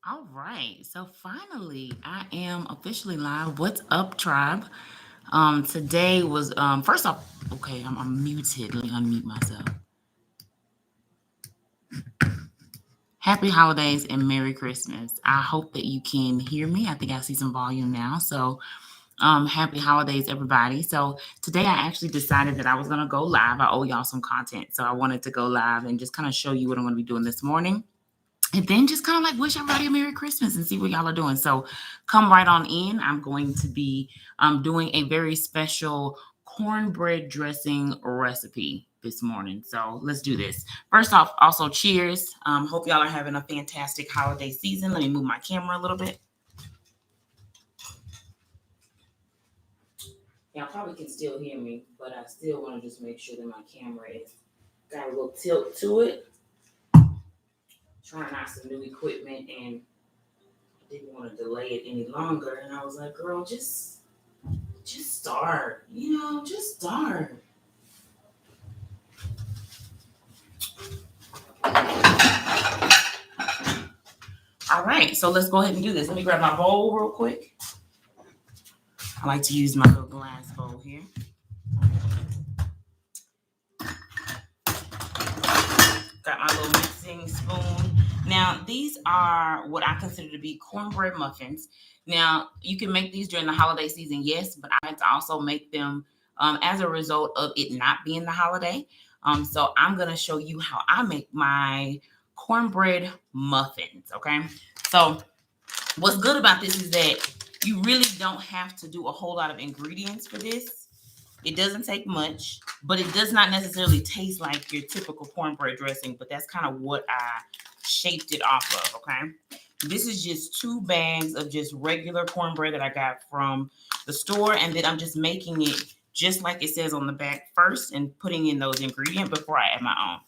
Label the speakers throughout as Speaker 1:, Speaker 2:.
Speaker 1: All right. So finally, I am officially live. What's up, tribe? Today was first off, okay, I'm muted. Let me unmute myself. Happy holidays and Merry Christmas. I hope that you can hear me. I think I see some volume now. So happy holidays, everybody. So today I actually decided that I was gonna go live. I owe y'all some content. So I wanted to go live and just kind of show you what I'm gonna be doing this morning. And then just kind of like wish everybody a Merry Christmas and see what y'all are doing. So come right on in. I'm going to be doing a very special cornbread dressing recipe this morning. So let's do this. First off, also cheers. Hope y'all are having a fantastic holiday season. Let me move my camera a little bit. Y'all probably can still hear me, but I still want to just make sure that my camera is got a little tilt to it. Trying out some new equipment and didn't want to delay it any longer. And I was like, girl, just start. Just start. All right, so let's go ahead and do this. Let me grab my bowl real quick. I like to use my little glass bowl here. Got my little mixing spoon. Now, these are what I consider to be cornbread muffins. Now, you can make these during the holiday season, yes, but I like to also make them as a result of it not being the holiday. So I'm going to show you how I make my cornbread muffins, okay? So what's good about this is that you really don't have to do a whole lot of ingredients for this. It doesn't take much, but it does not necessarily taste like your typical cornbread dressing, but that's kind of what I shaped it off of, okay? This is just 2 bags of just regular cornbread that I got from the store, and then I'm just making it just like it says on the back first and putting in those ingredients before I add my own.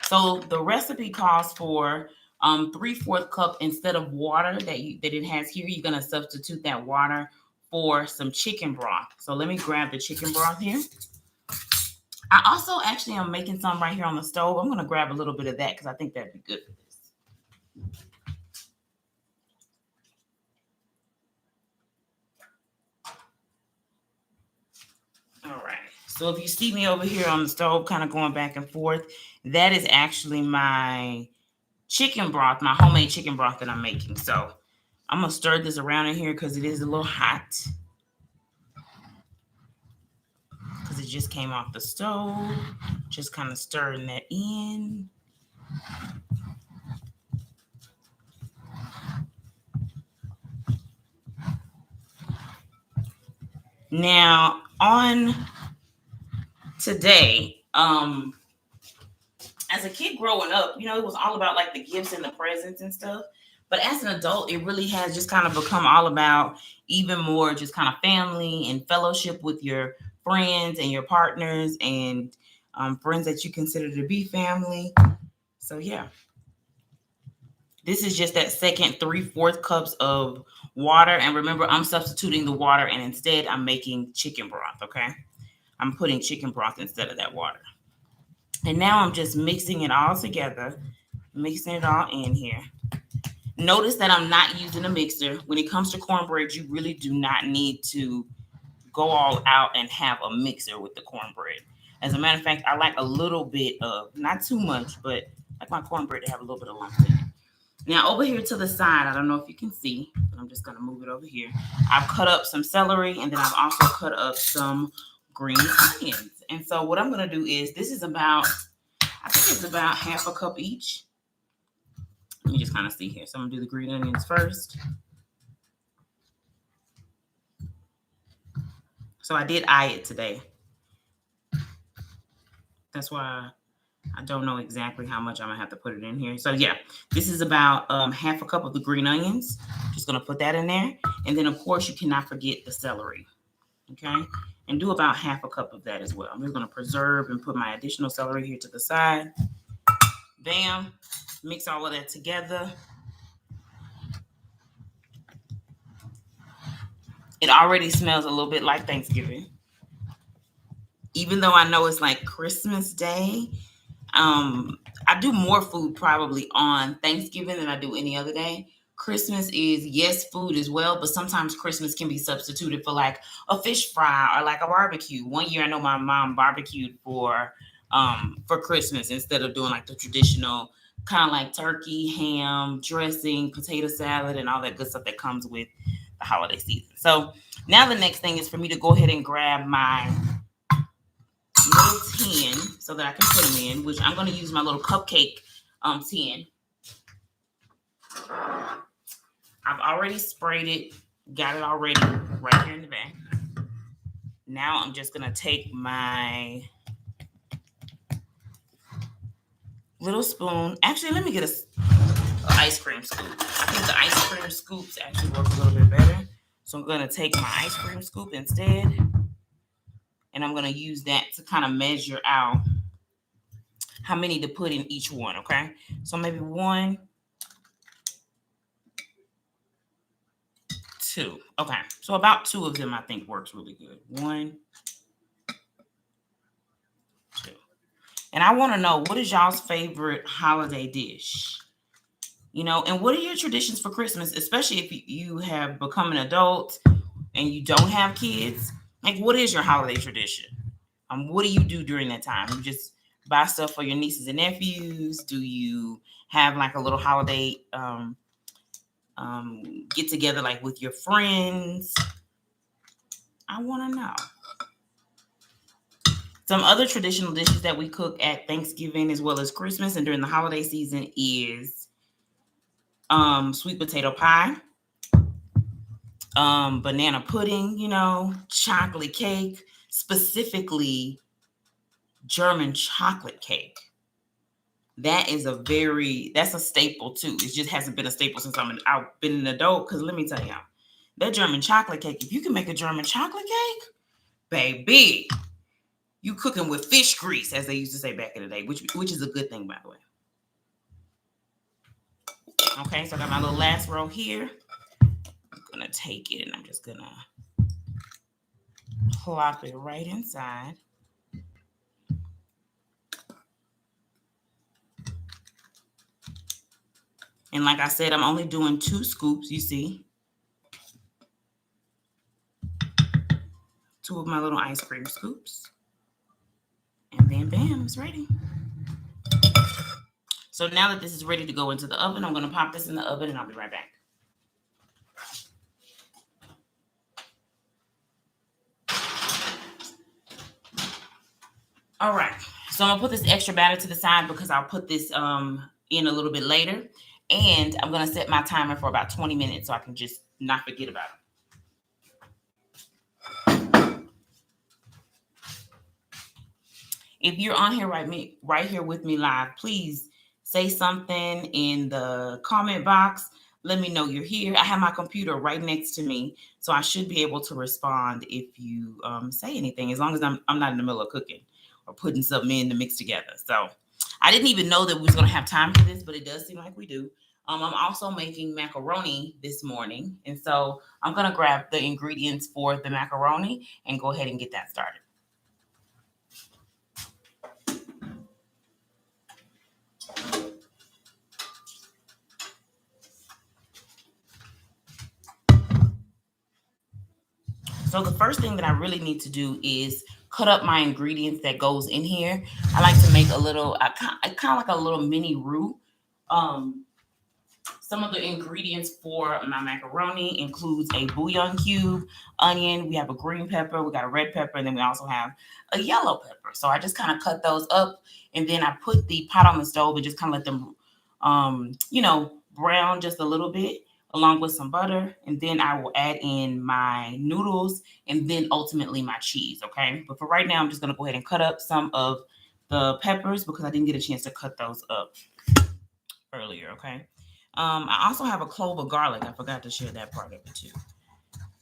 Speaker 1: So the recipe calls for 3/4 cup instead of water that it has here. You're gonna substitute that water for some chicken broth. So let me grab the chicken broth here. I also actually am making some right here on the stove. I'm gonna grab a little bit of that because I think that'd be good for this. All right. So if you see me over here on the stove, kind of going back and forth, that is actually my chicken broth, my homemade chicken broth that I'm making. So I'm gonna stir this around in here because it is a little hot. Because it just came off the stove. Just kind of stirring that in. Now, on today, as a kid growing up, it was all about like the gifts and the presents and stuff. But as an adult, it really has just kind of become all about even more just kind of family and fellowship with your friends and your partners and friends that you consider to be family. So, yeah, this is just that second 3/4 cups of water. And remember, I'm substituting the water and instead I'm making chicken broth, okay? I'm putting chicken broth instead of that water. And now I'm just mixing it all together, mixing it all in here. Notice that I'm not using a mixer. When it comes to cornbread, you really do not need to go all out and have a mixer with the cornbread. As a matter of fact, I like a little bit of, not too much, but I like my cornbread to have a little bit of lumps in it. Now, over here to the side, I don't know if you can see, but I'm just going to move it over here. I've cut up some celery, and then I've also cut up some green onions. And so what I'm going to do is, this is about, I think it's about 1/2 cup each. Let me just kind of see here. So I'm going to do the green onions first. So I did eye it today. That's why I don't know exactly how much I'm gonna have to put it in here. So yeah, this is about 1/2 cup of the green onions. Just gonna put that in there. And then of course you cannot forget the celery. Okay. And do about 1/2 cup of that as well. I'm just gonna preserve and put my additional celery here to the side. Bam. Mix all of that together. It already smells a little bit like Thanksgiving. Even though I know it's like Christmas Day, I do more food probably on Thanksgiving than I do any other day. Christmas is, yes, food as well, but sometimes Christmas can be substituted for like a fish fry or like a barbecue. One year I know my mom barbecued for Christmas instead of doing like the traditional kind of like turkey, ham, dressing, potato salad, and all that good stuff that comes with the holiday season. So now the next thing is for me to go ahead and grab my little tin so that I can put them in, which I'm going to use my little cupcake tin. I've already sprayed it, got it already right here in the back. Now I'm just going to take my little spoon. Actually, let me get a ice cream scoop. I think the ice cream scoops actually work a little bit better. So I'm going to take my ice cream scoop instead, and I'm going to use that to kind of measure out how many to put in each one, okay? So maybe 1, 2. Okay, so about 2 of them I think works really good. 1, 2. And I want to know, what is y'all's favorite holiday dish? You know, and what are your traditions for Christmas, especially if you have become an adult and you don't have kids? Like, what is your holiday tradition? What do you do during that time? You just buy stuff for your nieces and nephews? Do you have like a little holiday get together like with your friends? I want to know. Some other traditional dishes that we cook at Thanksgiving as well as Christmas and during the holiday season is sweet potato pie, banana pudding, you know, chocolate cake, specifically German chocolate cake. That's a staple too. It just hasn't been a staple since I've been an adult. Because let me tell y'all, that German chocolate cake, if you can make a German chocolate cake, baby, you cooking with fish grease, as they used to say back in the day, which is a good thing, by the way. Okay, so I got my little last row here. I'm gonna take it and I'm just gonna plop it right inside. And like I said, I'm only doing 2 scoops, you see. 2 of my little ice cream scoops. And then bam, it's ready. So now that this is ready to go into the oven, I'm going to pop this in the oven and I'll be right back. All right, so I'm gonna put this extra batter to the side because I'll put this in a little bit later. And I'm gonna set my timer for about 20 minutes so I can just not forget about it. If you're on here right here with me live, please say something in the comment box. Let me know you're here. I have my computer right next to me, so I should be able to respond if you say anything, as long as I'm not in the middle of cooking or putting something in to mix together. So I didn't even know that we was going to have time for this, but it does seem like we do. I'm also making macaroni this morning, and so I'm going to grab the ingredients for the macaroni and go ahead and get that started. So the first thing that I really need to do is cut up my ingredients that goes in here. I like to make a little, kind of like a little mini roux. Some of the ingredients for my macaroni includes a bouillon cube, onion, we have a green pepper, we got a red pepper, and then we also have a yellow pepper. So I just kind of cut those up, and then I put the pot on the stove and just kind of let them, brown just a little bit, along with some butter, and then I will add in my noodles and then ultimately my cheese, okay? But for right now, I'm just going to go ahead and cut up some of the peppers because I didn't get a chance to cut those up earlier, okay? I also have a clove of garlic. I forgot to share that part of it too.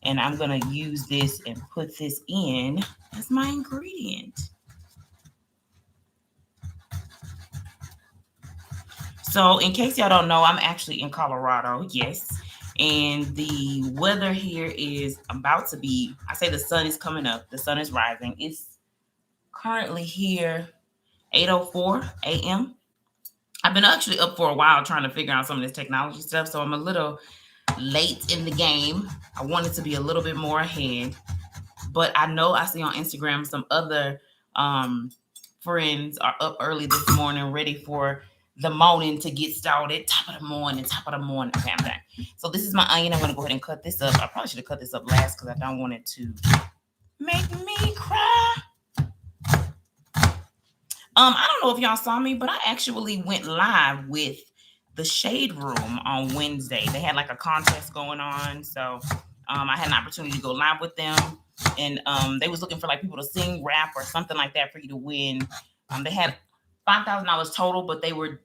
Speaker 1: And I'm going to use this and put this in as my ingredient. So in case y'all don't know, I'm actually in Colorado, yes. And the weather here is about to be, I say the sun is coming up, the sun is rising. It's currently here 8:04 a.m. I've been actually up for a while trying to figure out some of this technology stuff, so I'm a little late in the game. I wanted to be a little bit more ahead, but I know I see on Instagram some other friends are up early this morning, ready for the morning to get started. Top of the morning, top of the morning. Okay, I'm back. So this is my onion. I'm gonna go ahead and cut this up. I probably should have cut this up last because I don't want it to make me cry. I don't know if y'all saw me, but I actually went live with the Shade Room on Wednesday. They had like a contest going on, so I had an opportunity to go live with them, and they was looking for like people to sing, rap, or something like that for you to win. They had $5,000 total, but they were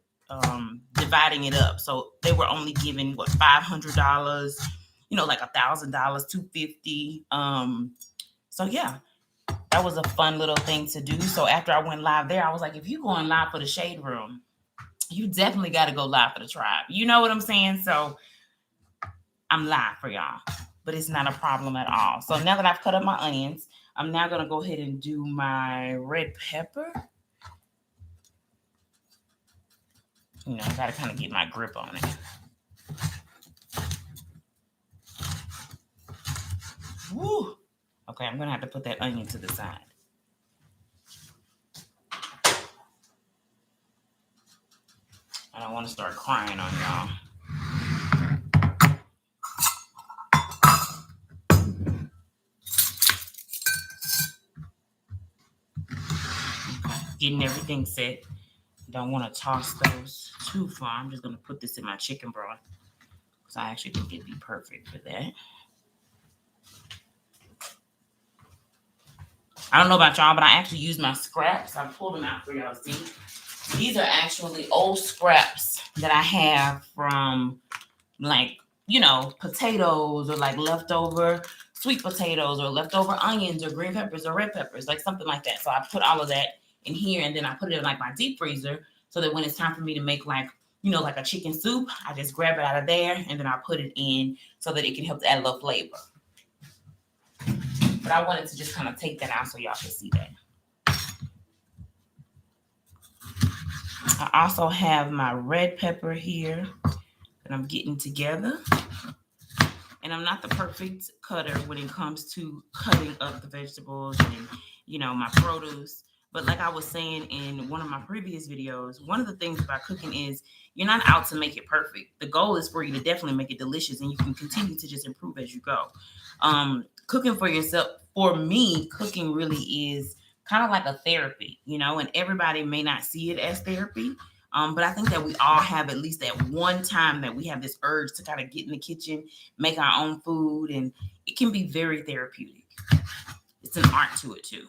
Speaker 1: dividing it up, so they were only giving $500, like $1,000, $250. So yeah. That was a fun little thing to do. So after I went live there, I was like, if you're going live for the Shade Room, you definitely got to go live for the tribe. You know what I'm saying? So I'm live for y'all, but it's not a problem at all. So now that I've cut up my onions, I'm now going to go ahead and do my red pepper. I got to kind of get my grip on it. Woo! Okay, I'm going to have to put that onion to the side. I don't want to start crying on y'all. Getting everything set. Don't want to toss those too far. I'm just going to put this in my chicken broth because I actually think it'd be perfect for that. I don't know about y'all, but I actually use my scraps. I pulled them out for y'all to see. These are actually old scraps that I have from potatoes or like leftover sweet potatoes or leftover onions or green peppers or red peppers, like something like that. So I put all of that in here and then I put it in like my deep freezer so that when it's time for me to make like a chicken soup, I just grab it out of there and then I put it in so that it can help to add a little flavor. But I wanted to just kind of take that out so y'all can see that. I also have my red pepper here that I'm getting together. And I'm not the perfect cutter when it comes to cutting up the vegetables and, my produce. But like I was saying in one of my previous videos, one of the things about cooking is you're not out to make it perfect. The goal is for you to definitely make it delicious and you can continue to just improve as you go. Cooking for yourself, for me, cooking really is kind of like a therapy, and everybody may not see it as therapy. But I think that we all have at least that one time that we have this urge to kind of get in the kitchen, make our own food, and it can be very therapeutic. It's an art to it too.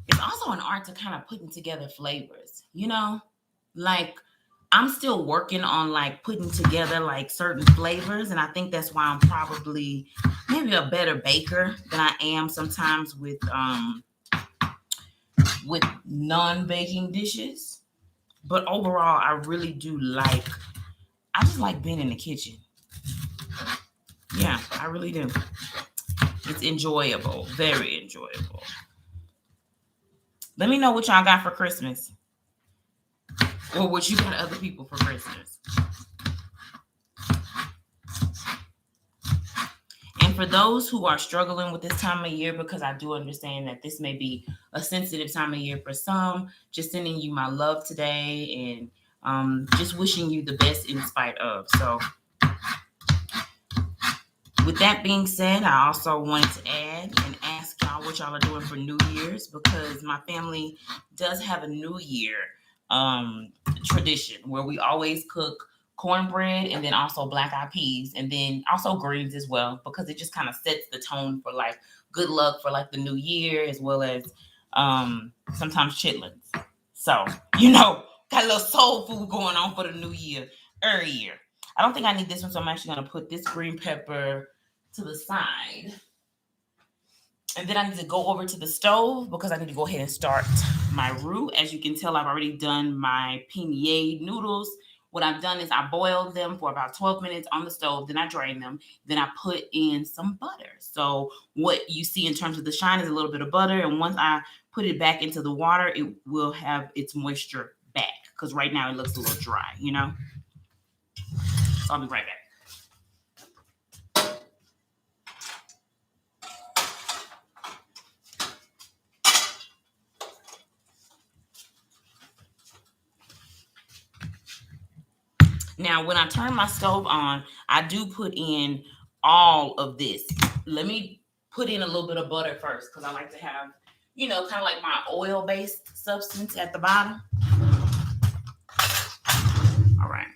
Speaker 1: It's also an art to kind of putting together flavors, like I'm still working on like putting together like certain flavors. And I think that's why I'm probably maybe a better baker than I am sometimes with non-baking dishes. But overall, I really do I just like being in the kitchen. Yeah, I really do. It's enjoyable, very enjoyable. Let me know what y'all got for Christmas. Or what you got other people for Christmas. And for those who are struggling with this time of year, because I do understand that this may be a sensitive time of year for some, just sending you my love today and just wishing you the best in spite of. So with that being said, I also wanted to add and ask y'all what y'all are doing for New Year's, because my family does have a New Year tradition where we always cook cornbread and then also black eyed peas and then also greens as well, because it just kind of sets the tone for like good luck for like the new year, as well as sometimes chitlins. So, got a little soul food going on for the new year every year. I don't think I need this one, so I'm actually going to put this green pepper to the side. And then I need to go over to the stove because I need to go ahead and start my roux. As you can tell, I've already done my penne noodles What I've done is I boiled them for about 12 minutes on the stove. Then I drain them. Then I put in some butter. So what you see in terms of the shine is a little bit of butter. And once I put it back into the water, it will have its moisture back. Because right now it looks a little dry, you know? So I'll be right back. Now, when I turn my stove on, I do put in all of this. Let me put in a little bit of butter first because I like to have, you know, kind of like my oil-based substance at the bottom. All right.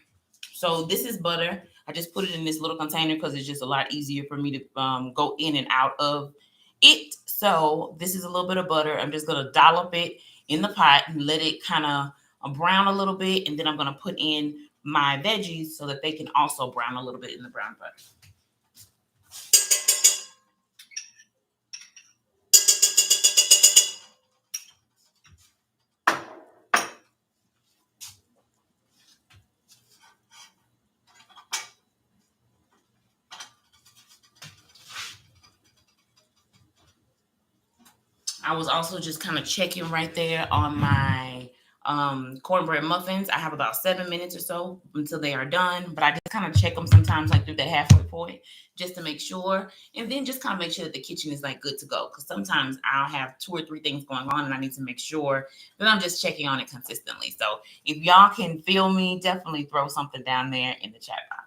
Speaker 1: So this is butter. I just put it in this little container because it's just a lot easier for me to go in and out of it. So this is a little bit of butter. I'm just going to dollop it in the pot and let it kind of brown a little bit. And then I'm going to put in my veggies so that they can also brown a little bit in the brown butter. I was also just kind of checking right there on my cornbread muffins. I have about 7 minutes or so until they are done, but I just kind of check them sometimes like through the halfway point just to make sure, and then just kind of make sure that the kitchen is like good to go, because sometimes I'll have 2 or 3 things going on and I need to make sure that I'm just checking on it consistently. So if y'all can feel me, definitely throw something down there in the chat box.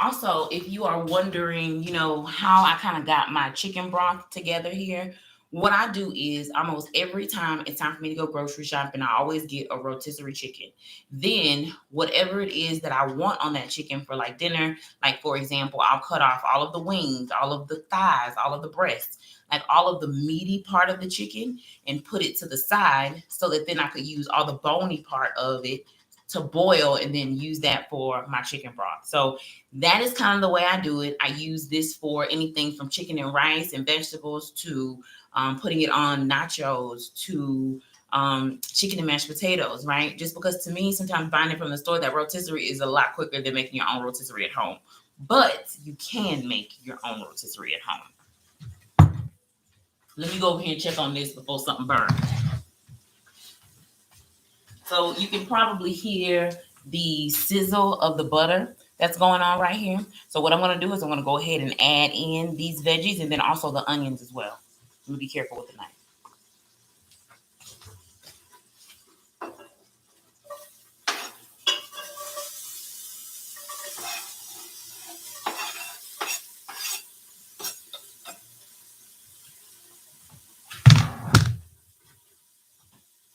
Speaker 1: Also, if you are wondering, you know, how I kind of got my chicken broth together here, what I do is almost every time it's time for me to go grocery shopping, I always get a rotisserie chicken. Then, whatever it is that I want on that chicken for like dinner, like for example, I'll cut off all of the wings, all of the thighs, all of the breasts, like all of the meaty part of the chicken and put it to the side so that then I could use all the bony part of it to boil and then use that for my chicken broth. So that is kind of the way I do it. I use this for anything from chicken and rice and vegetables to putting it on nachos to chicken and mashed potatoes, right? Just because to me, sometimes buying it from the store, that rotisserie is a lot quicker than making your own rotisserie at home. But you can make your own rotisserie at home. Let me go over here and check on this before something burns. So you can probably hear the sizzle of the butter that's going on right here. So what I'm going to do is I'm going to go ahead and add in these veggies and then also the onions as well. Let me be careful with the knife.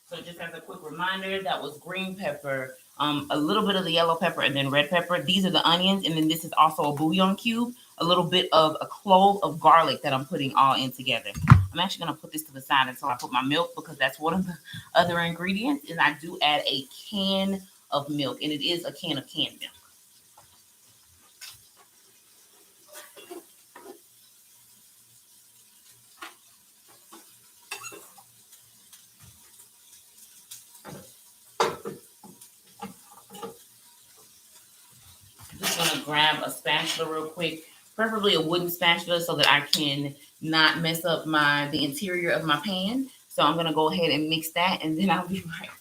Speaker 1: So just as a quick reminder, that was green pepper, a little bit of the yellow pepper, and then red pepper. These are the onions, and then this is also a bouillon cube, a little bit of a clove of garlic that I'm putting all in together. I'm actually going to put this to the side until I put my milk, because that's one of the other ingredients, and I do add a can of milk, and it is a can of canned milk. Grab a spatula real quick, preferably a wooden spatula so that I can not mess up the interior of my pan. So I'm going to go ahead and mix that, and then I'll be right back.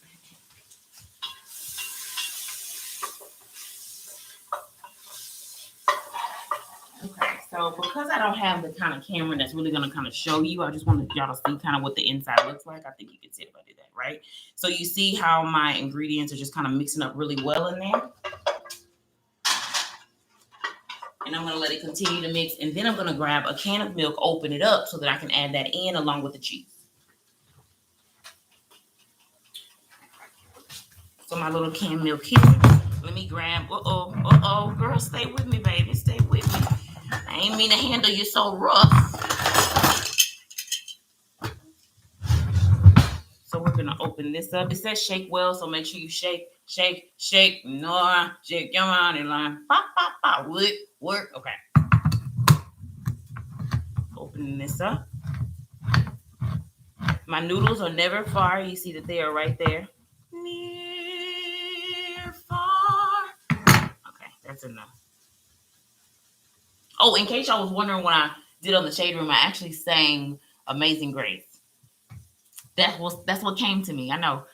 Speaker 1: Okay, so because I don't have the kind of camera that's really going to kind of show you, I just wanted y'all to see kind of what the inside looks like. I think you can see it if I do that, right? So you see how my ingredients are just kind of mixing up really well in there. And I'm going to let it continue to mix. And then I'm going to grab a can of milk, open it up so that I can add that in along with the cheese. So my little canned milk here. Let me grab, girl, stay with me, baby. Stay with me. I ain't mean to handle you so rough. So we're going to open this up. It says shake well, so make sure you shake. No, shake your money line. Pop, pop, pop. Work. Okay. Opening this up. My noodles are never far. You see that they are right there. Near, far. Okay, that's enough. Oh, in case y'all was wondering what I did on the shade room, I actually sang Amazing Grace. That's what came to me. I know.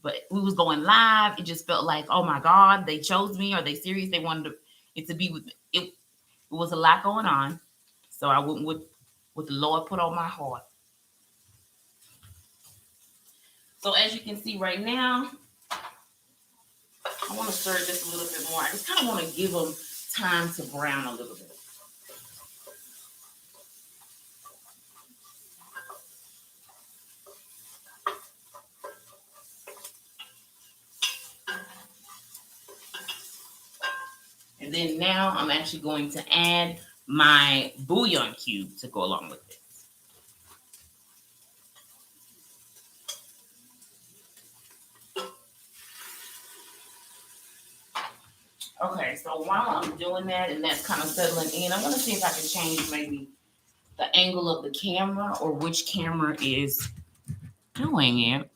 Speaker 1: But we was going live. It just felt like, oh my God, they chose me. Are they serious? They wanted it to be with me. It was a lot going on. So I went with what the Lord put on my heart. So as you can see right now, I want to stir this a little bit more. I just kind of want to give them time to brown a little bit. And then now I'm actually going to add my bouillon cube to go along with it. Okay, so while I'm doing that and that's kind of settling in, I'm going to see if I can change maybe the angle of the camera or which camera is doing it.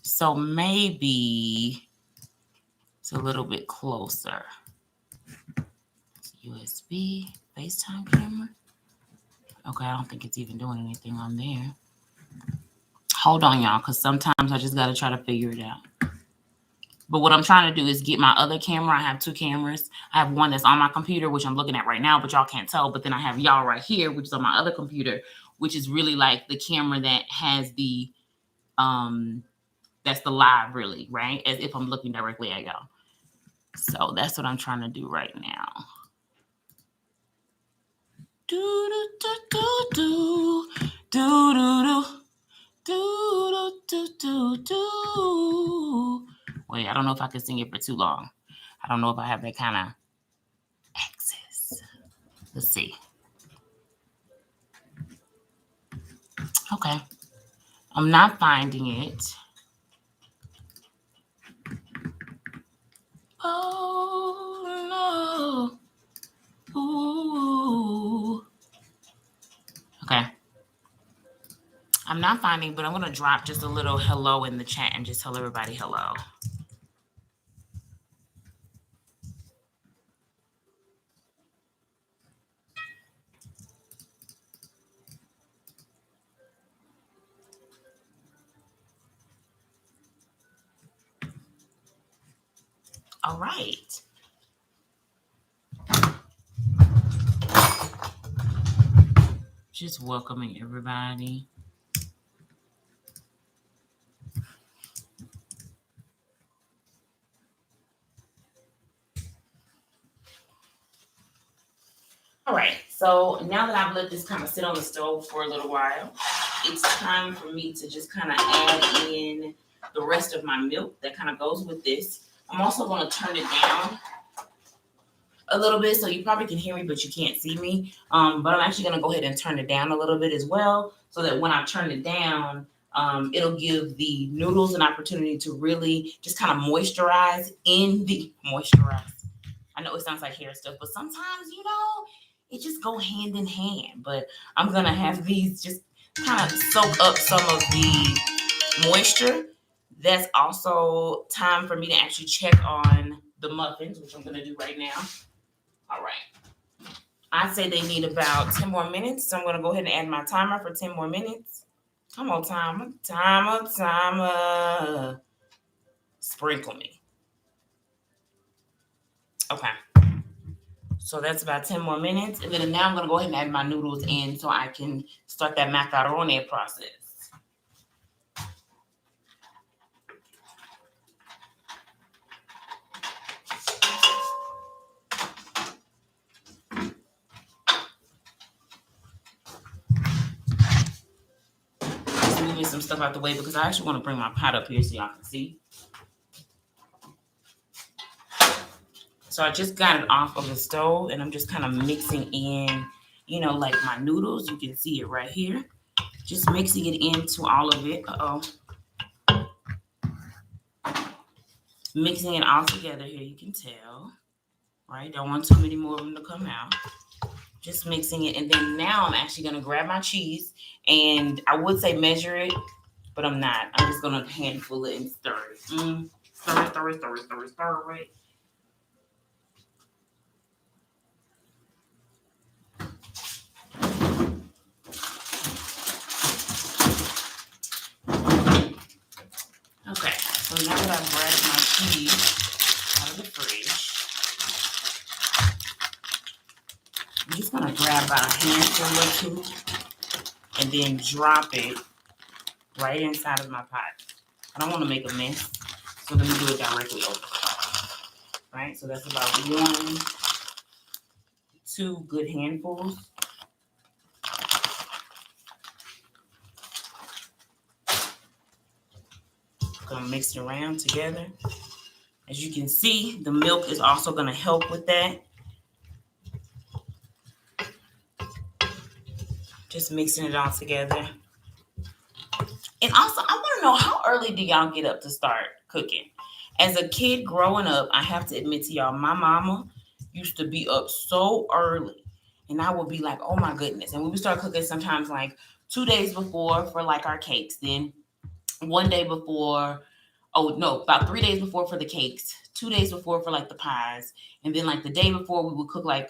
Speaker 1: So maybe it's a little bit closer. USB, FaceTime camera. Okay, I don't think it's even doing anything on there. Hold on, y'all, because sometimes I just got to try to figure it out. But what I'm trying to do is get my other camera. I have two cameras. I have one that's on my computer, which I'm looking at right now, but y'all can't tell. But then I have y'all right here, which is on my other computer, which is really like the camera that has the, that's the live really, right? As if I'm looking directly at y'all. So that's what I'm trying to do right now. Do do do do do do do do do do. Wait, I don't know if I can sing it for too long. I don't know if I have that kind of access. Let's see. Okay. I'm not finding it. Oh, no. Ooh. Okay. I'm not finding, but I'm going to drop just a little hello in the chat and just tell everybody hello. All right. Just welcoming everybody. All right, so now that I've let this kind of sit on the stove for a little while, it's time for me to just kind of add in the rest of my milk that kind of goes with this. I'm also going to turn it down a little bit so you probably can hear me, but you can't see me. But I'm actually going to go ahead and turn it down a little bit as well so that when I turn it down, it'll give the noodles an opportunity to really just kind of moisturize. I know it sounds like hair stuff, but sometimes, it just go hand in hand. But I'm going to have these just kind of soak up some of the moisture. That's also time for me to actually check on the muffins, which I'm going to do right now. All right. I'd say they need about 10 more minutes. So I'm going to go ahead and add my timer for 10 more minutes. Come on, timer. Timer. Sprinkle me. Okay. So that's about 10 more minutes. And then now I'm going to go ahead and add my noodles in so I can start that macaroni process. Just moving some stuff out the way because I actually want to bring my pot up here so y'all can see. So I just got it off of the stove and I'm just kind of mixing in, like my noodles. You can see it right here. Just mixing it into all of it. Mixing it all together here, you can tell. Right? Don't want too many more of them to come out. Just mixing it. And then now I'm actually going to grab my cheese. And I would say measure it, but I'm not. I'm just going to handful it and stir it. Stir it, stir it, stir it, stir it, stir it. Okay, so now that I've grabbed my cheese out of the fridge, I'm just going to grab about a handful or two and then drop it right inside of my pot. I don't want to make a mess, so let me do it directly over. Right, so that's about 1, 2 good handfuls. Gonna mix it around together. As you can see, the milk is also gonna help with that. Just mixing it all together. And also, I want to know, how early do y'all get up to start cooking? As a kid growing up, I have to admit to y'all, my mama used to be up so early. And I would be like, oh my goodness. And we would start cooking sometimes like 2 days before for like our cakes. Then 1 day before, oh no, about 3 days before for the cakes, 2 days before for like the pies. And then like the day before we would cook like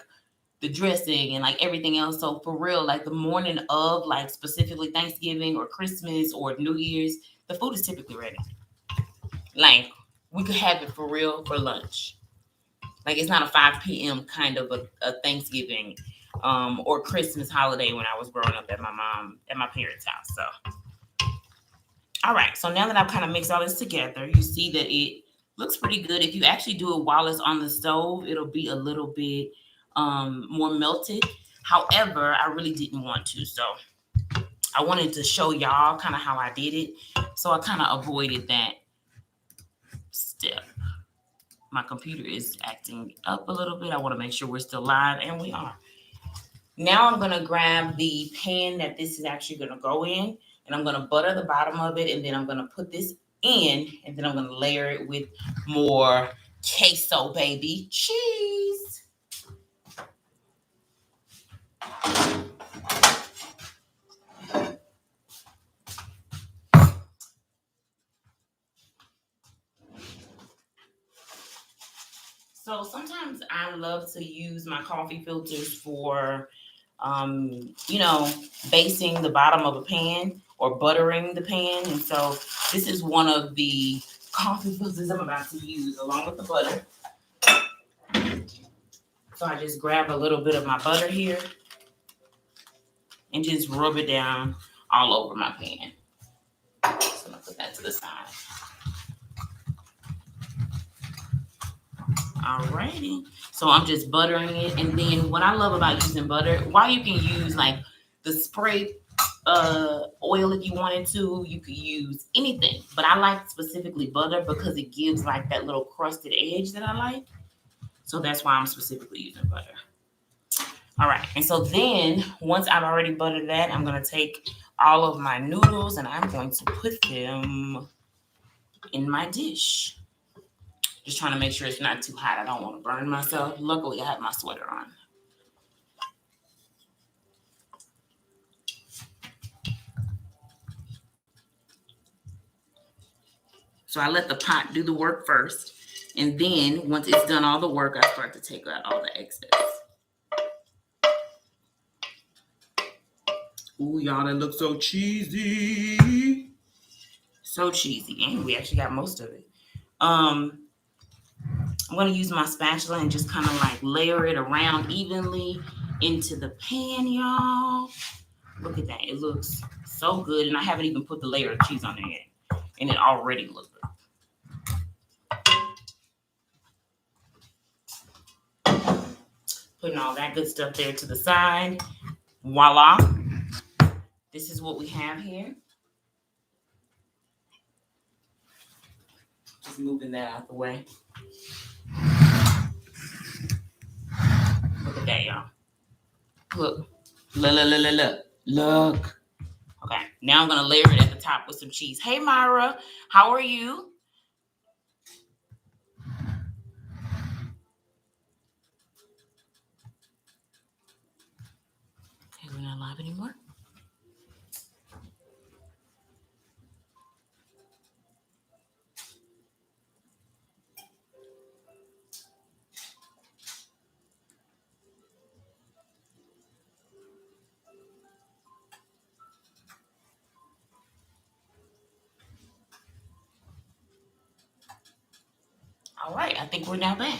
Speaker 1: the dressing and like everything else. So for real, like the morning of like specifically Thanksgiving or Christmas or New Year's, the food is typically ready. Like we could have it for real for lunch. Like it's not a 5 p.m. kind of a Thanksgiving or Christmas holiday when I was growing up at my parents' house. So all right, so now that I've kind of mixed all this together, you see that it looks pretty good. If you actually do it while it's on the stove, it'll be a little bit more melted. However, I really didn't want to, so I wanted to show y'all kind of how I did it. So I kind of avoided that step. My computer is acting up a little bit. I want to make sure we're still live, and we are. Now I'm going to grab the pan that this is actually going to go in, and I'm going to butter the bottom of it, and then I'm going to put this in, and then I'm going to layer it with more queso, baby, cheese. So sometimes I love to use my coffee filters for, basting the bottom of a pan or buttering the pan. And so this is one of the coffee filters I'm about to use along with the butter. So I just grab a little bit of my butter here and just rub it down all over my pan. So I'm gonna put that to the side. Alrighty. So I'm just buttering it. And then what I love about using butter, while you can use like the spray oil if you wanted to, you could use anything. But I like specifically butter because it gives like that little crusted edge that I like. So that's why I'm specifically using butter. All right. And so then once I've already buttered that, I'm going to take all of my noodles and I'm going to put them in my dish. Just trying to make sure it's not too hot. I don't want to burn myself. Luckily, I have my sweater on. So I let the pot do the work first. And then once it's done all the work, I start to take out all the excess. Ooh, y'all, that looks so cheesy. So cheesy. And we actually got most of it. I'm going to use my spatula and just kind of like layer it around evenly into the pan, y'all. Look at that. It looks so good. And I haven't even put the layer of cheese on there yet. And it already looks good. Putting all that good stuff there to the side. Voila. This is what we have here. Just moving that out the way. Look at that, y'all. Look. Look. Okay, now I'm going to layer it at the top with some cheese. Hey, Myra. How are you? not live anymore. All right, I think we're now back.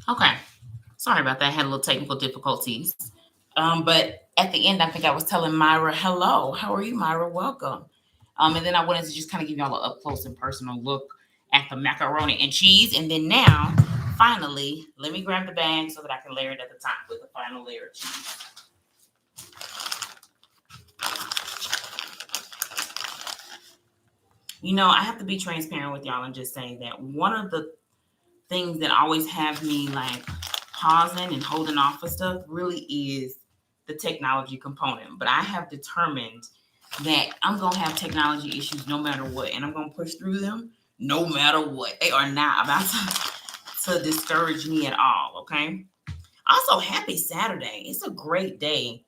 Speaker 1: Okay, sorry about that. I had a little technical difficulties. But at the end, I think I was telling Myra, hello, how are you, Myra? Welcome. And then I wanted to just kind of give y'all an up close and personal look at the macaroni and cheese. And then now, finally, let me grab the bag so that I can layer it at the top with the final layer of cheese. You know, I have to be transparent with y'all and just say that one of the things that always have me like pausing and holding off for stuff really is the technology component. But I have determined that I'm going to have technology issues no matter what, and I'm going to push through them no matter what. They are not about to discourage me at all, okay? Also, happy Saturday. It's a great day.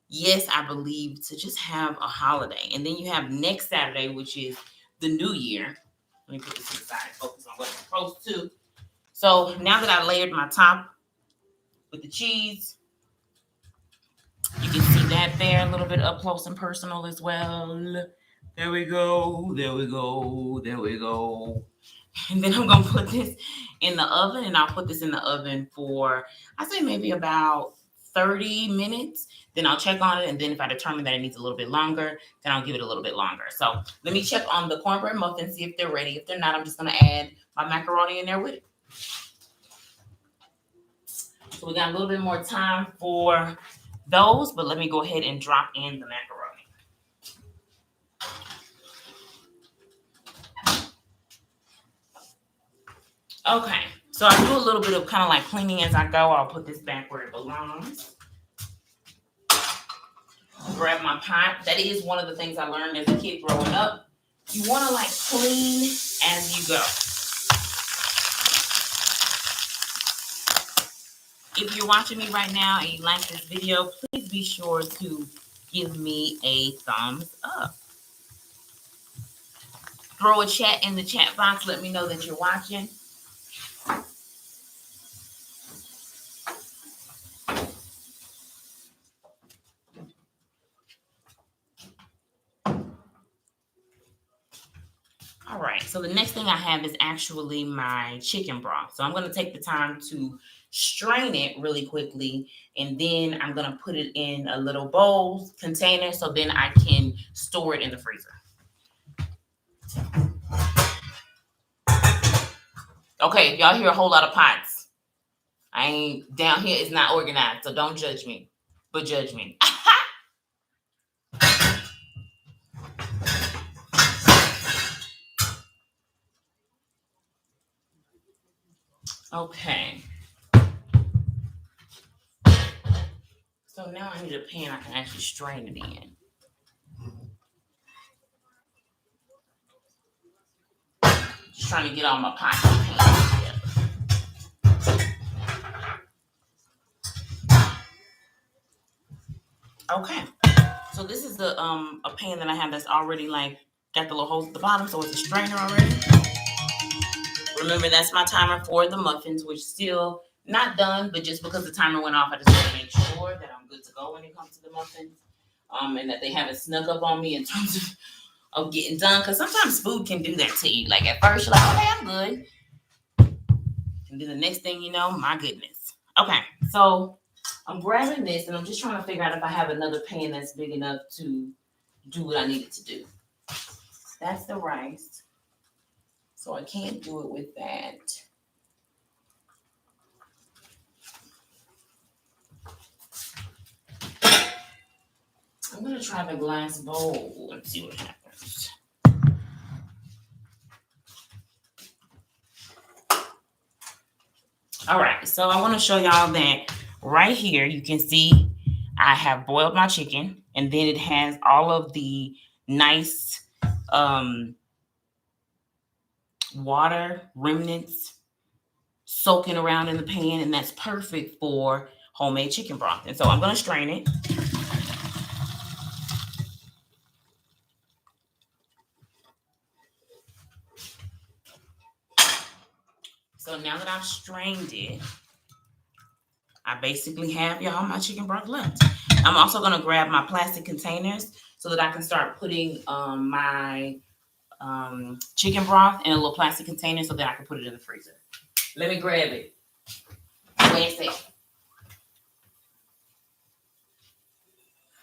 Speaker 1: Yes, I believe to just have a holiday. And then you have next Saturday, which is the new year. Let me put this aside, focus on what I'm supposed to. So now that I layered my top with the cheese, you can see that there a little bit up close and personal as well. There we go, there we go, there we go. And then I'm going to put this in the oven, and I'll put this in the oven for, I say maybe about 30 minutes. Then I'll check on it, and then if I determine that it needs a little bit longer, then I'll give it a little bit longer. So let me check on the cornbread muffins, see if they're ready. If they're not, I'm just going to add my macaroni in there with it. So we got a little bit more time for those, but let me go ahead and drop in the macaroni. Okay, so I do a little bit of kind of like cleaning as I go. I'll put this back where it belongs. Grab my pot. That is one of the things I learned as a kid growing up. You want to like clean as you go. If you're watching me right now and you like this video, please be sure to give me a thumbs up. Throw a chat in the chat box. Let me know that you're watching. All right, so the next thing I have is actually my chicken broth. So I'm going to take the time to strain it really quickly, and then I'm going to put it in a little bowl container so then I can store it in the freezer. Okay, if y'all hear a whole lot of pots, I ain't down here is not organized, so don't judge me, but judge me. Okay. So now I need a pan I can actually strain it in. Just trying to get all my pots and pans together. Okay. So this is a pan that I have that's already like got the little holes at the bottom, so it's a strainer already. Remember, that's my timer for the muffins, which still not done, but just because the timer went off, I just want to make sure that I'm good to go when it comes to the muffins, and that they haven't snuck up on me in terms of getting done. Because sometimes food can do that to you. Like at first, you're like, okay, I'm good, and then the next thing you know, my goodness. Okay, so I'm grabbing this, and I'm just trying to figure out if I have another pan that's big enough to do what I needed to do. That's the rice. So I can't do it with that. I'm going to try the glass bowl and see what happens. All right, so I want to show y'all that right here. You can see I have boiled my chicken, and then it has all of the nice um, water remnants soaking around in the pan, and that's perfect for homemade chicken broth. And so I'm going to strain it. So now that I've strained it, I basically have y'all my chicken broth left. I'm also going to grab my plastic containers so that I can start putting my chicken broth in a little plastic container so that I can put it in the freezer. Let me grab it. Wait a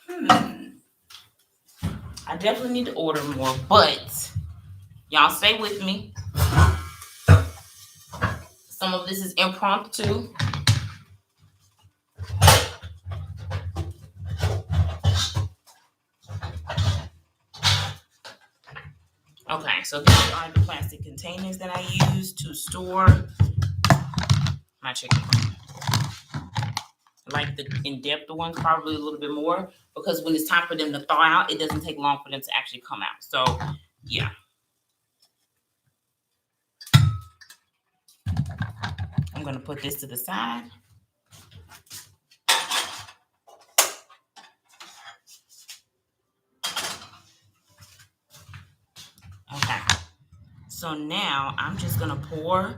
Speaker 1: second. I definitely need to order more, but y'all stay with me. Some of this is impromptu. Okay, so these are the plastic containers that I use to store my chicken broth. Like the in-depth ones, probably a little bit more, because when it's time for them to thaw out, it doesn't take long for them to actually come out. So, yeah. I'm going to put this to the side. Okay. So now I'm just going to pour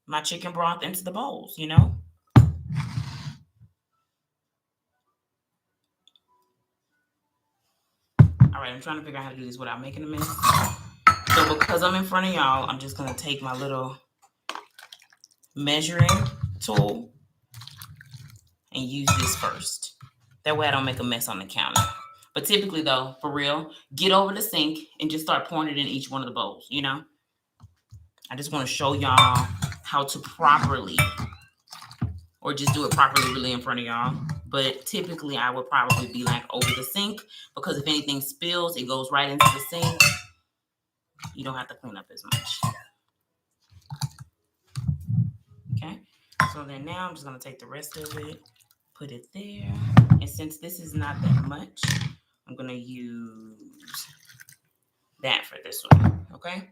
Speaker 1: my chicken broth into the bowls, you know? All right, I'm trying to figure out how to do this without making a mess. So because I'm in front of y'all, I'm just going to take my little measuring tool and use this first. That way I don't make a mess on the counter. But typically though, for real, get over the sink and just start pouring it in each one of the bowls, you know? I just want to show y'all how to properly, or just do it properly really in front of y'all. But typically I would probably be like over the sink, because if anything spills, it goes right into the sink. You don't have to clean up as much. Okay, so then now I'm just going to take the rest of it, put it there. And since this is not that much, I'm going to use that for this one, okay?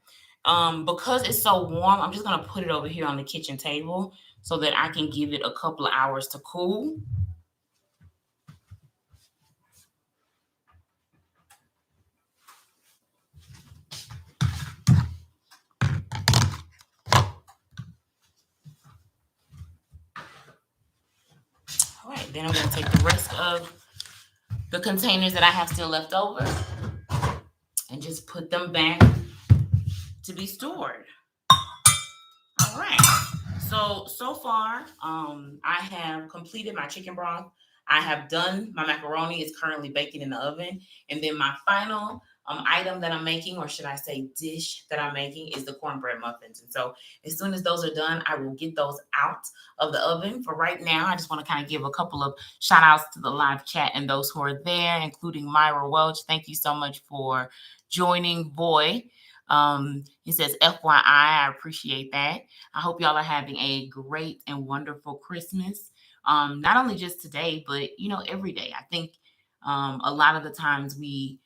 Speaker 1: Because it's so warm, I'm just going to put it over here on the kitchen table so that I can give it a couple of hours to cool. All right, then I'm going to take the rest of the containers that I have still left over and just put them back to be stored. All right. So far, I have completed my chicken broth. I have done my macaroni. It's currently baking in the oven. And then my final item that I'm making, or should I say dish that I'm making, is the cornbread muffins. And so as soon as those are done, I will get those out of the oven. For right now, I just want to kind of give a couple of shout outs to the live chat and those who are there, including Myra Welch. Thank you so much for joining, boy. He says, FYI, I appreciate that. I hope y'all are having a great and wonderful Christmas. Not only just today, but, you know, every day. I think a lot of the times we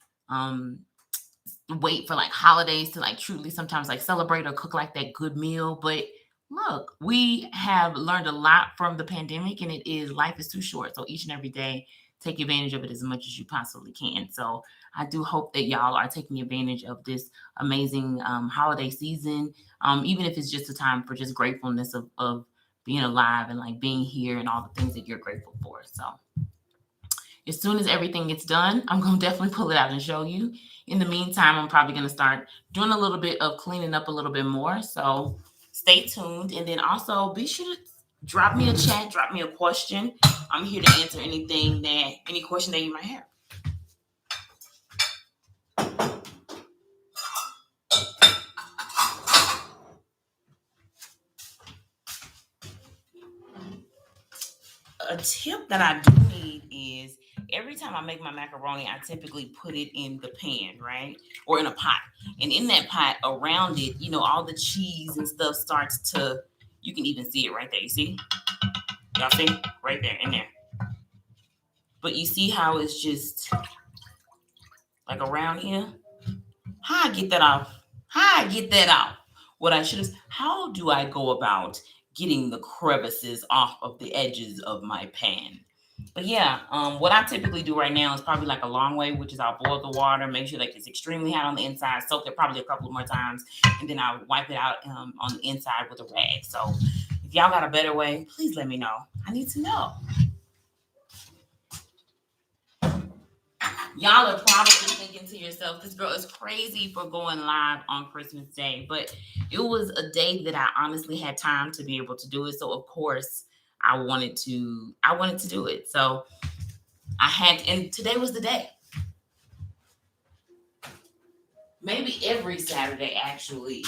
Speaker 1: wait for like holidays to like truly sometimes like celebrate or cook like that good meal. But look, we have learned a lot from the pandemic, and it is, life is too short. So each and every day, take advantage of it as much as you possibly can. So I do hope that y'all are taking advantage of this amazing holiday season, even if it's just a time for just gratefulness of being alive and like being here and all the things that you're grateful for. So as soon as everything gets done, I'm going to definitely pull it out and show you. In the meantime, I'm probably going to start doing a little bit of cleaning up a little bit more. So stay tuned. And then also be sure to drop me a chat, drop me a question. I'm here to answer any question that you might have. A tip that I do need is every time I make my macaroni, I typically put it in the pan, right? Or in a pot. And in that pot around it, you know, all the cheese and stuff starts to You can even see it right there. You see? Y'all see? Right there, in there. But you see how it's just like around here? How I get that off? How I get that out? What I should have, how do I go about getting the crevices off of the edges of my pan? But yeah, what I typically do right now is probably like a long way, which is I'll boil the water, make sure that it's extremely hot on the inside, soak it probably a couple more times, and then I'll wipe it out on the inside with a rag. So if y'all got a better way, please let me know. I need to know. Y'all are probably thinking to yourself, this girl is crazy for going live on Christmas Day. But it was a day that I honestly had time to be able to do it. So of course I wanted to do it. So I had, and today was the day. Maybe every Saturday actually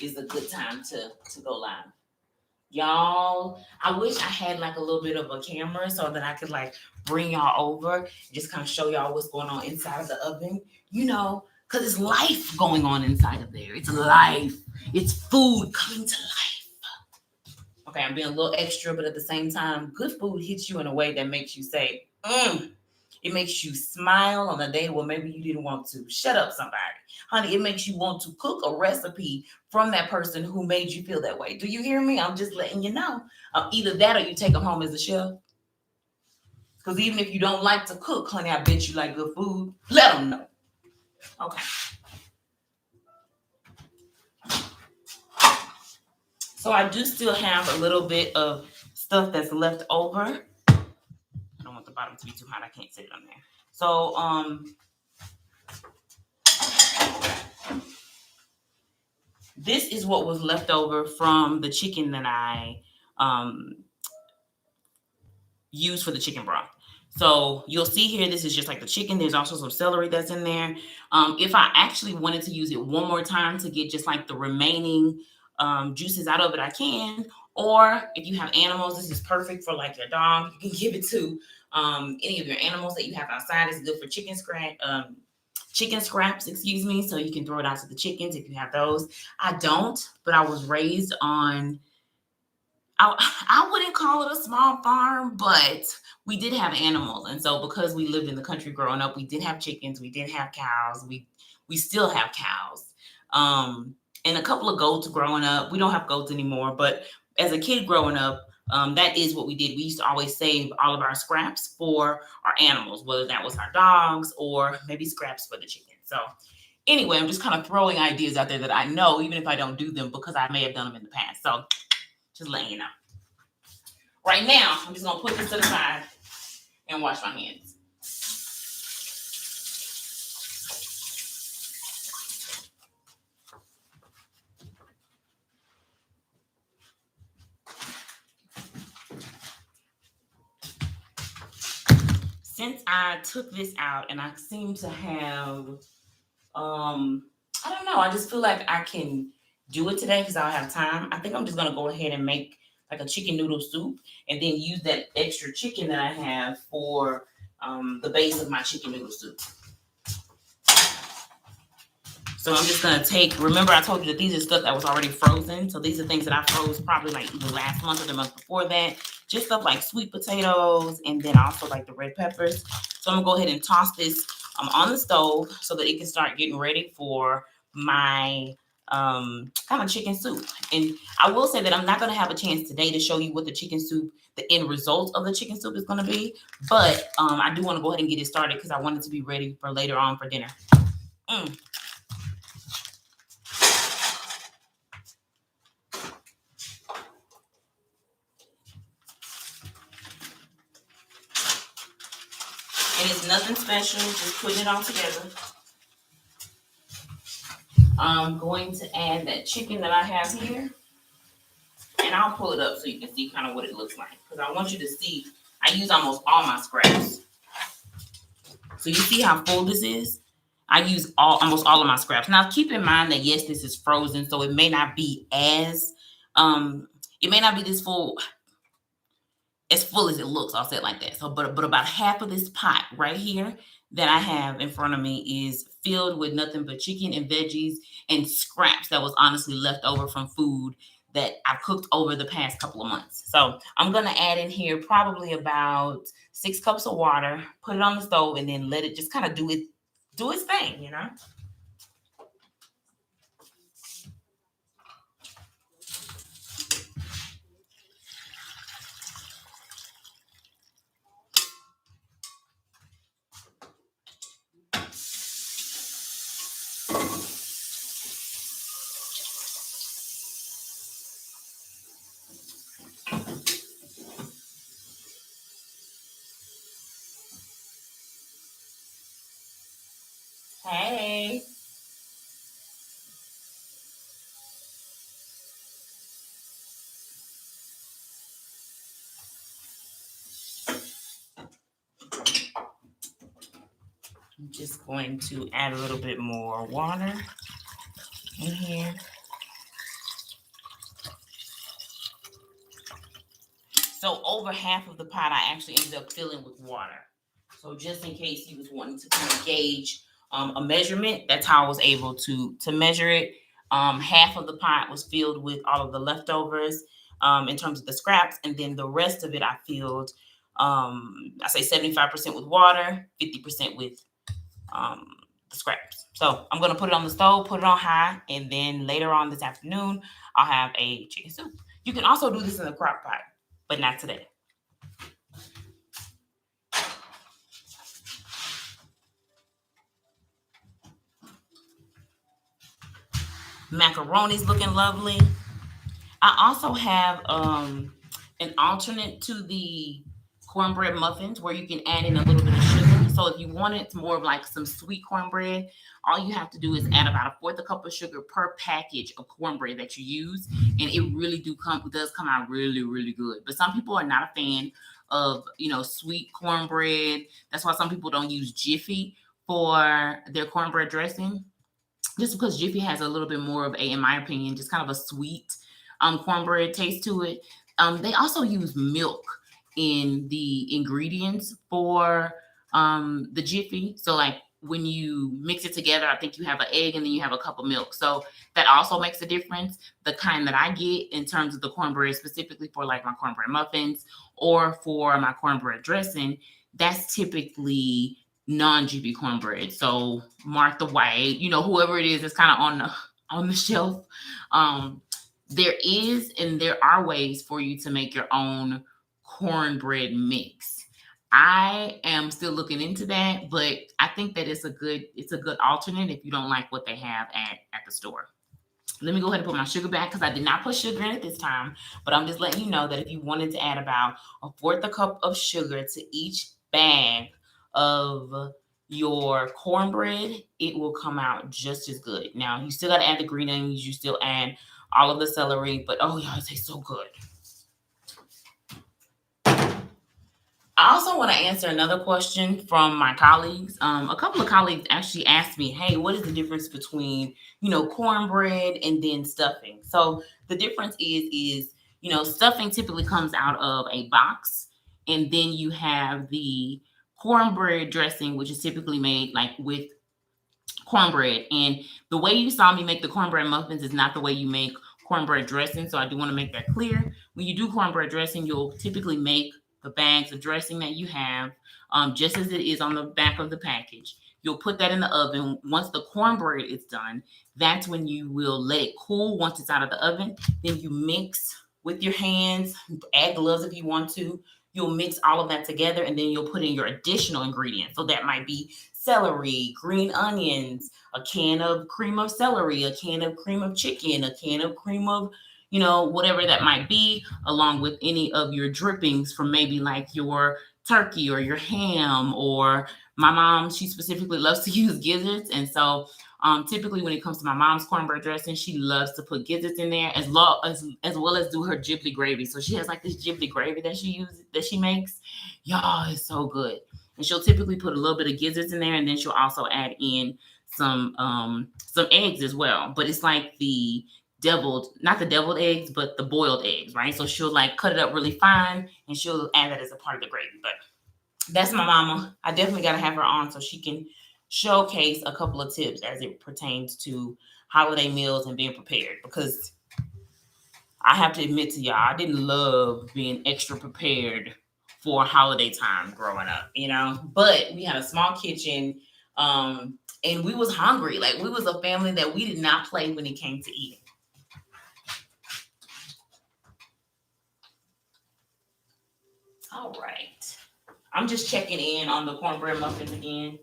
Speaker 1: is a good time to go live. Y'all, I wish I had like a little bit of a camera so that I could like bring y'all over, just kind of show y'all what's going on inside of the oven, because it's life going on inside of there. It's life. It's food coming to life. Okay, I'm being a little extra, but at the same time, good food hits you in a way that makes you say, It makes you smile on a day where maybe you didn't want to. Shut up, somebody. Honey, it makes you want to cook a recipe from that person who made you feel that way. Do you hear me? I'm just letting you know. Either that or you take them home as a chef. Because even if you don't like to cook, honey, I bet you like good food. Let them know. Okay. So I do still have a little bit of stuff that's left over. I don't want the bottom to be too hot. I can't sit it on there. So, this is what was left over from the chicken that I used for the chicken broth. So you'll see here, this is just like the chicken. There's also some celery that's in there. If I actually wanted to use it one more time to get just like the remaining juices out of it, I can. Or if you have animals, this is perfect for like your dog. You can give it to any of your animals that you have outside. It's good for chicken scraps, excuse me. So you can throw it out to the chickens if you have those. I don't, but I was raised on, I wouldn't call it a small farm, but we did have animals. And so because we lived in the country growing up, we did have chickens, we did have cows, we still have cows. And a couple of goats growing up. We don't have goats anymore, but as a kid growing up, that is what we did. We used to always save all of our scraps for our animals, whether that was our dogs or maybe scraps for the chicken. So anyway, I'm just kind of throwing ideas out there that I know, even if I don't do them, because I may have done them in the past. So just letting you know. Right now, I'm just going to put this to the side and wash my hands. Since I took this out and I seem to have, I don't know, I just feel like I can do it today because I'll have time. I think I'm just going to go ahead and make like a chicken noodle soup and then use that extra chicken that I have for the base of my chicken noodle soup. So I'm just going to take, remember I told you that these are stuff that was already frozen. So these are things that I froze probably like either last month or the month before that. Just stuff like sweet potatoes and then also like the red peppers. So I'm going to go ahead and toss this on the stove so that it can start getting ready for my kind of chicken soup. And I will say that I'm not going to have a chance today to show you what the chicken soup, the end result of the chicken soup is going to be. But I do want to go ahead and get it started because I want it to be ready for later on for dinner. And it's nothing special, just putting it all together. I'm going to add that chicken that I have here. And I'll pull it up so you can see kind of what it looks like. Because I want you to see, I use almost all my scraps. So you see how full this is? I use almost all of my scraps. Now keep in mind that yes, this is frozen, so it may not be as, it may not be this full, as full as it looks, I'll say it like that. So, but about half of this pot right here that I have in front of me is filled with nothing but chicken and veggies and scraps that was honestly left over from food that I've cooked over the past couple of months. So I'm gonna add in here probably about 6 cups of water, put it on the stove, and then let it just kind of do its thing, Hey. I'm just going to add a little bit more water in here. So over half of the pot, I actually ended up filling with water. So just in case you was wanting to kind of gauge a measurement, that's how I was able to measure it. Half of the pot was filled with all of the leftovers in terms of the scraps, and then the rest of it I filled. I say 75% with water, 50% with um, the scraps. So I'm gonna put it on the stove, put it on high, and then later on this afternoon I'll have a chicken soup. You can also do this in a crock pot, but not today. Macaroni's looking lovely. I also have an alternate to the cornbread muffins where you can add in a little bit of sugar. So if you wanted more of like some sweet cornbread, all you have to do is add about a fourth a cup of sugar per package of cornbread that you use, and it really does come out really really good. But some people are not a fan of sweet cornbread. That's why some people don't use Jiffy for their cornbread dressing, just because Jiffy has a little bit more of in my opinion, just kind of a sweet cornbread taste to it. They also use milk in the ingredients for the Jiffy. So like when you mix it together, I think you have an egg and then you have a cup of milk. So that also makes a difference. The kind that I get in terms of the cornbread, specifically for like my cornbread muffins or for my cornbread dressing, that's typically non-GB cornbread. So Martha White, whoever it is that's kind of on the shelf. There are ways for you to make your own cornbread mix. I am still looking into that, but I think that it's a good alternate if you don't like what they have at the store. Let me go ahead and put my sugar back because I did not put sugar in it this time, but I'm just letting you know that if you wanted to add about a fourth a cup of sugar to each bag of your cornbread, it will come out just as good. Now, you still got to add the green onions, you still add all of the celery, but oh, y'all, it tastes so good. I also want to answer another question from my colleagues. A couple of colleagues actually asked me, hey, what is the difference between, cornbread and then stuffing? So the difference is, stuffing typically comes out of a box, and then you have the cornbread dressing, which is typically made like with cornbread. And the way you saw me make the cornbread muffins is not the way you make cornbread dressing. So I do want to make that clear. When you do cornbread dressing, you'll typically make the bags of dressing that you have, just as it is on the back of the package. You'll put that in the oven. Once the cornbread is done, that's when you will let it cool. Once it's out of the oven, then you mix with your hands, add gloves if you want to. You'll mix all of that together, and then you'll put in your additional ingredients. So that might be celery, green onions, a can of cream of celery, a can of cream of chicken, a can of cream of, whatever that might be, along with any of your drippings from maybe like your turkey or your ham. Or my mom, she specifically loves to use gizzards. And so typically when it comes to my mom's cornbread dressing, she loves to put gizzards in there as well as do her ghibli gravy. So she has like this ghibli gravy that she makes. Y'all, it's so good. And she'll typically put a little bit of gizzards in there, and then she'll also add in some eggs as well. But it's like not the deviled eggs, but the boiled eggs, right? So she'll like cut it up really fine, and she'll add that as a part of the gravy. But that's my mama. I definitely got to have her on so she can showcase a couple of tips as it pertains to holiday meals and being prepared, because I have to admit to y'all, I didn't love being extra prepared for holiday time growing up, you know. But we had a small kitchen, and we was hungry. Like we was a family that we did not play when it came to eating. All right, I'm just checking in on the cornbread muffins again.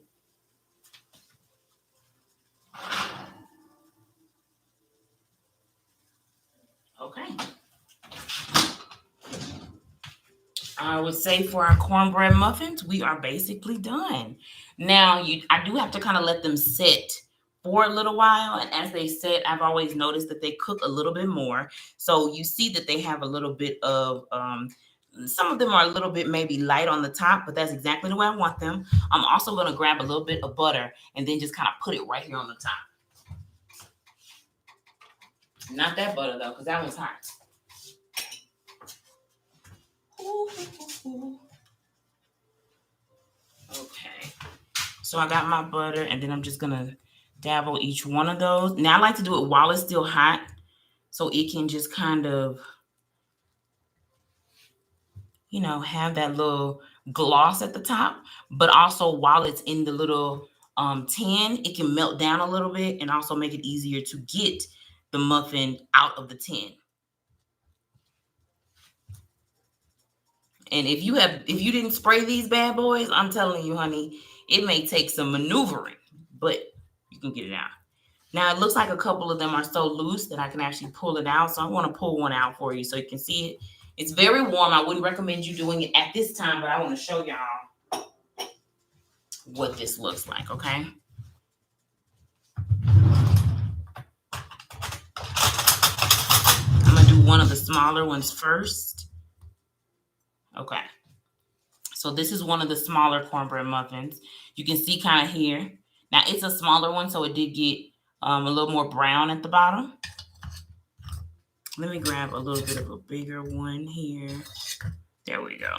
Speaker 1: Okay. I would say for our cornbread muffins, we are basically done. Now, I do have to kind of let them sit for a little while, and as they sit, I've always noticed that they cook a little bit more. So you see that they have a little bit of some of them are a little bit maybe light on the top, but that's exactly the way I want them. I'm also going to grab a little bit of butter and then just kind of put it right here on the top. Not that butter though, because that one's hot. Ooh, ooh, ooh. Okay. So I got my butter, and then I'm just gonna dabble each one of those. Now I like to do it while it's still hot, so it can just kind of, have that little gloss at the top. But also while it's in the little tin, it can melt down a little bit and also make it easier to get the muffin out of the tin. And if you didn't spray these bad boys, I'm telling you, honey, it may take some maneuvering, but you can get it out. Now it looks like a couple of them are so loose that I can actually pull it out. So I want to pull one out for you so you can see it. It's very warm. I wouldn't recommend you doing it at this time, but I want to show y'all what this looks like, okay? I'm going to do one of the smaller ones first. Okay. So this is one of the smaller cornbread muffins. You can see kind of here. Now it's a smaller one, so it did get a little more brown at the bottom. Let me grab a little bit of a bigger one here. There we go.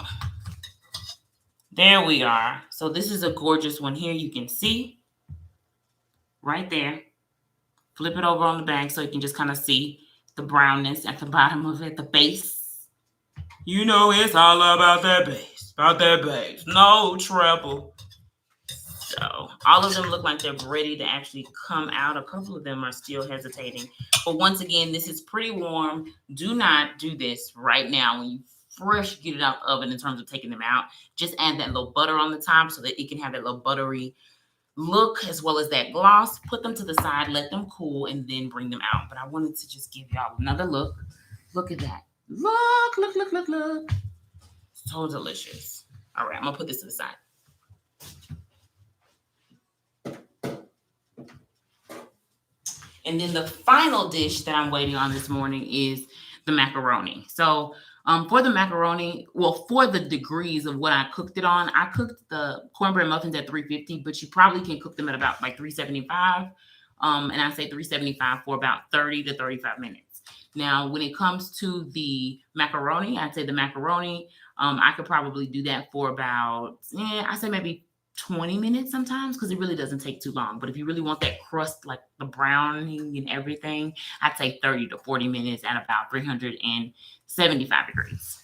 Speaker 1: There we are. So this is a gorgeous one here. You can see right there. Flip it over on the back so you can just kind of see the brownness at the bottom of it, the base. You know it's all about that base. About that base. No trouble. So all of them look like they're ready to actually come out. A couple of them are still hesitating. But once again, this is pretty warm. Do not do this right now when you fresh get it out of the oven in terms of taking them out. Just add that little butter on the top so that it can have that little buttery look as well as that gloss. Put them to the side, let them cool, and then bring them out. But I wanted to just give y'all another look. Look at that. Look, look, look, look, look. So delicious. All right, I'm going to put this to the side. And then the final dish that I'm waiting on this morning is the macaroni. So for the macaroni, well, for the degrees of what I cooked it on, I cooked the cornbread muffins at 350, but you probably can cook them at about like 375. And I say 375 for about 30 to 35 minutes. Now, when it comes to the macaroni, I'd say the macaroni, I could probably do that for about, I say maybe 20 minutes sometimes, because it really doesn't take too long. But if you really want that crust, like the browning and everything, I'd say 30 to 40 minutes at about 375 degrees.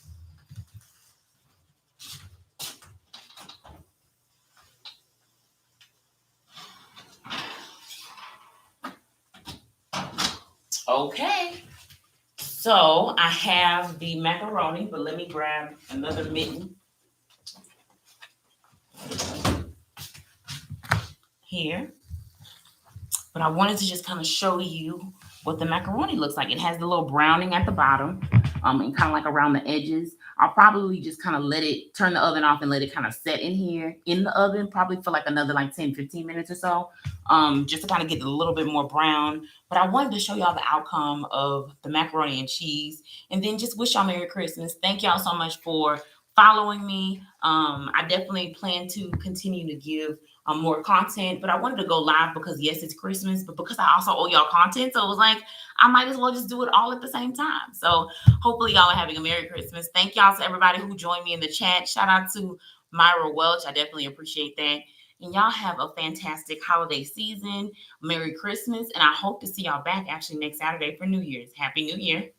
Speaker 1: Okay. So I have the macaroni, but let me grab another mitten here. But I wanted to just kind of show you what the macaroni looks like. It has the little browning at the bottom, and kind of like around the edges. I'll probably just kind of turn the oven off and let it kind of set in here in the oven, probably for like another like 10, 15 minutes or so, just to kind of get a little bit more brown. But I wanted to show y'all the outcome of the macaroni and cheese, and then just wish y'all Merry Christmas. Thank y'all so much for following me. I definitely plan to continue to give more content, but I wanted to go live because yes, it's Christmas, but because I also owe y'all content. So it was like, I might as well just do it all at the same time. So hopefully y'all are having a Merry Christmas. Thank y'all to everybody who joined me in the chat. Shout out to Myra Welch. I definitely appreciate that. And y'all have a fantastic holiday season. Merry Christmas. And I hope to see y'all back actually next Saturday for New Year's. Happy New Year.